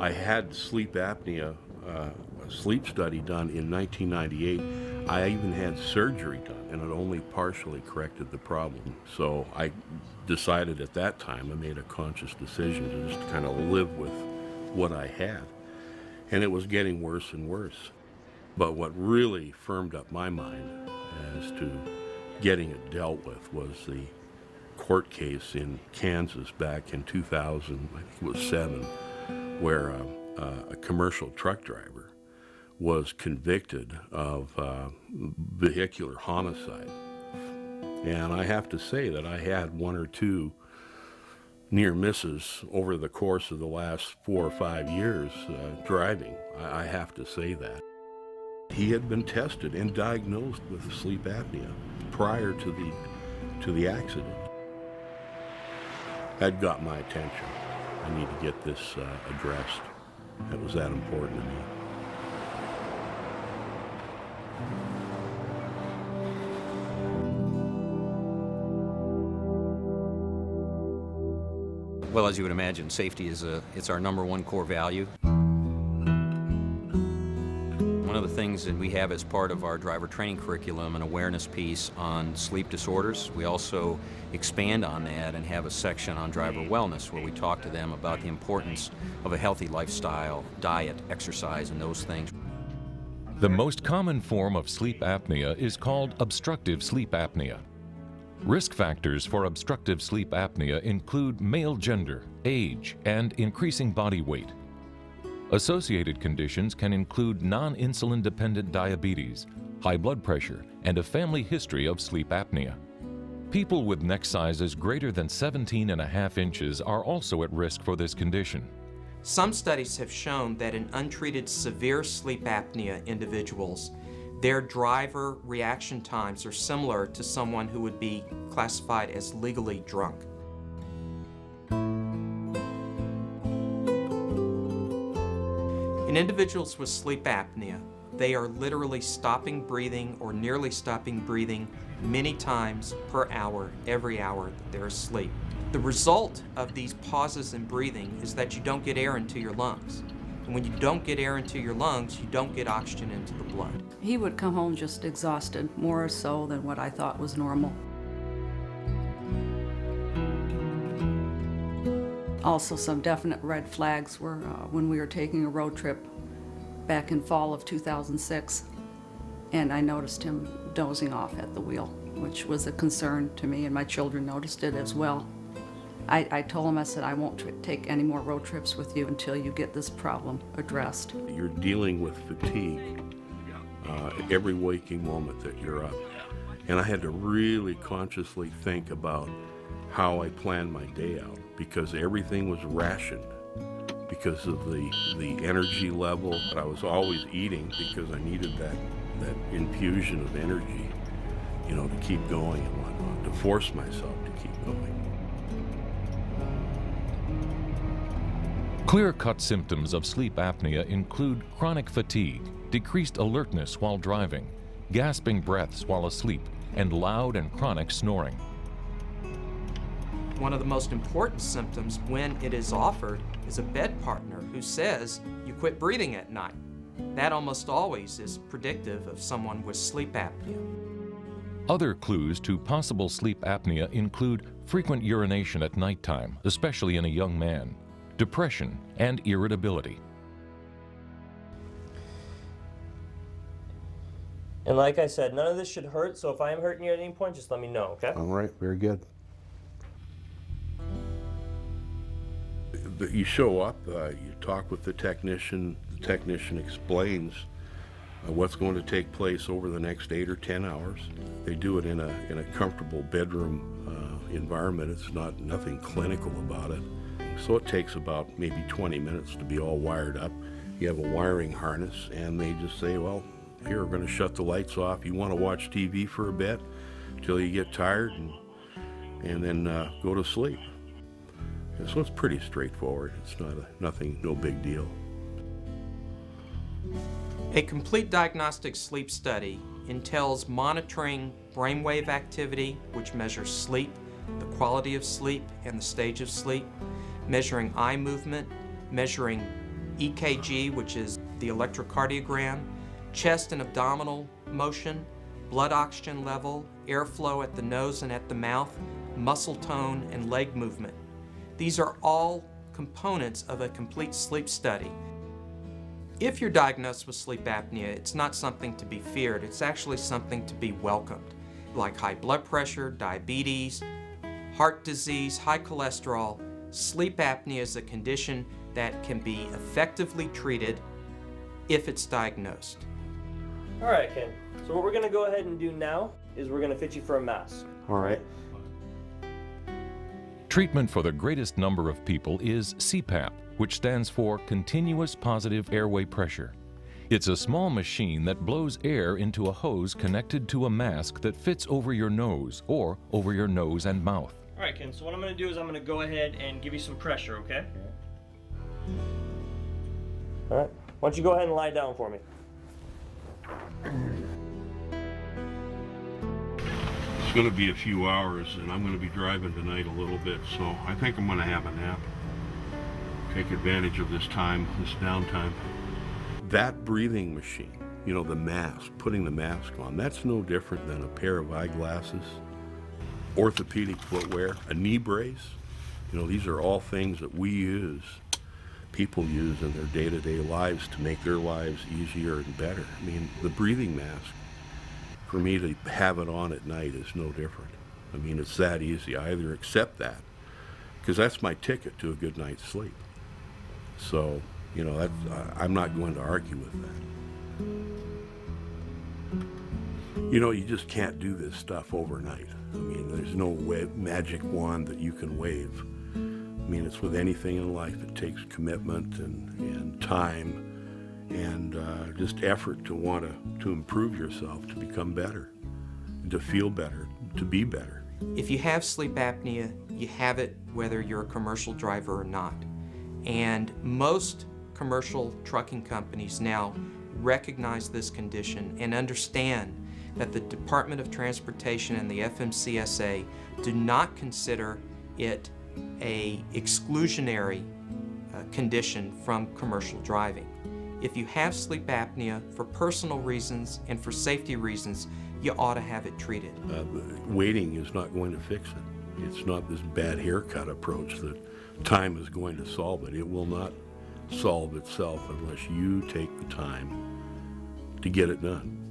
I had sleep apnea, a sleep study done in 1998. I even had surgery done, and it only partially corrected the problem. So I decided at that time, I made a conscious decision to just kind of live with what I had. And it was getting worse and worse. But what really firmed up my mind as to getting it dealt with was the court case in Kansas back in 2000, I think it was 7, where a commercial truck driver was convicted of vehicular homicide. And I have to say that I had 1 or 2 near misses over the course of the last 4 or 5 years driving. I have to say that. He had been tested and diagnosed with sleep apnea prior to the accident. That got my attention. I need to get this addressed. It was that important to me. Well, as you would imagine, safety is it's our #1 core value. One of the things that we have as part of our driver training curriculum, an awareness piece on sleep disorders. We also expand on that and have a section on driver wellness where we talk to them about the importance of a healthy lifestyle, diet, exercise, and those things. The most common form of sleep apnea is called obstructive sleep apnea. Risk factors for obstructive sleep apnea include male gender, age, and increasing body weight. Associated conditions can include non-insulin dependent diabetes, high blood pressure, and a family history of sleep apnea. People with neck sizes greater than 17.5 inches are also at risk for this condition. Some studies have shown that in untreated severe sleep apnea individuals, their driver reaction times are similar to someone who would be classified as legally drunk. In individuals with sleep apnea, they are literally stopping breathing or nearly stopping breathing many times per hour, every hour that they're asleep. The result of these pauses in breathing is that you don't get air into your lungs. And when you don't get air into your lungs, you don't get oxygen into the blood. He would come home just exhausted, more so than what I thought was normal. Also, some definite red flags were when we were taking a road trip back in fall of 2006, and I noticed him dozing off at the wheel, which was a concern to me, and my children noticed it as well. I told him, I said, I won't take any more road trips with you until you get this problem addressed. You're dealing with fatigue every waking moment that you're up. And I had to really consciously think about how I planned my day out, because everything was rationed because of the energy level. But I was always eating because I needed that infusion of energy, you know, to keep going and whatnot, to force myself to keep going. Clear-cut symptoms of sleep apnea include chronic fatigue, decreased alertness while driving, gasping breaths while asleep, and loud and chronic snoring. One of the most important symptoms when it is offered is a bed partner who says, you quit breathing at night. That almost always is predictive of someone with sleep apnea. Other clues to possible sleep apnea include frequent urination at nighttime, especially in a young man, depression, and irritability. And like I said, none of this should hurt, so if I am hurting you at any point, just let me know, okay? All right, very good. You show up, you talk with the technician explains what's going to take place over the next 8 or 10 hours. They do it in a comfortable bedroom environment. It's nothing clinical about it. So it takes about maybe 20 minutes to be all wired up. You have a wiring harness, and they just say, well, here, we're going to shut the lights off. You want to watch TV for a bit until you get tired, and then go to sleep. And so it's pretty straightforward. It's no big deal. A complete diagnostic sleep study entails monitoring brainwave activity, which measures sleep, the quality of sleep, and the stage of sleep, measuring eye movement, measuring EKG, which is the electrocardiogram, chest and abdominal motion, blood oxygen level, airflow at the nose and at the mouth, muscle tone, and leg movement. These are all components of a complete sleep study. If you're diagnosed with sleep apnea, it's not something to be feared, it's actually something to be welcomed, like high blood pressure, diabetes, heart disease, high cholesterol. Sleep apnea is a condition that can be effectively treated if it's diagnosed. All right, Ken. So what we're gonna go ahead and do now is we're gonna fit you for a mask. All right. Treatment for the greatest number of people is CPAP, which stands for Continuous Positive Airway Pressure. It's a small machine that blows air into a hose connected to a mask that fits over your nose or over your nose and mouth. All right, Ken. So what I'm gonna do is I'm gonna go ahead and give you some pressure, okay? All right. Why don't you go ahead and lie down for me? It's going to be a few hours, and I'm going to be driving tonight a little bit, so I think I'm going to have a nap. Take advantage of this time, this downtime. That breathing machine, you know, the mask, putting the mask on, that's no different than a pair of eyeglasses, orthopedic footwear, a knee brace. You know, these are all things that we use, people use in their day-to-day lives to make their lives easier and better. I mean, the breathing mask, for me to have it on at night is no different. I mean, it's that easy. I either accept that, because that's my ticket to a good night's sleep. So, you know, I'm not going to argue with that. You know, you just can't do this stuff overnight. I mean, there's no magic wand that you can wave. I mean, it's with anything in life. It takes commitment and time and just effort to want to improve yourself, to become better, and to feel better, to be better. If you have sleep apnea, you have it whether you're a commercial driver or not. And most commercial trucking companies now recognize this condition and understand that the Department of Transportation and the FMCSA do not consider it a exclusionary condition from commercial driving. If you have sleep apnea for personal reasons and for safety reasons, you ought to have it treated. Waiting is not going to fix it. It's not this bad haircut approach that time is going to solve it. It will not solve itself unless you take the time to get it done.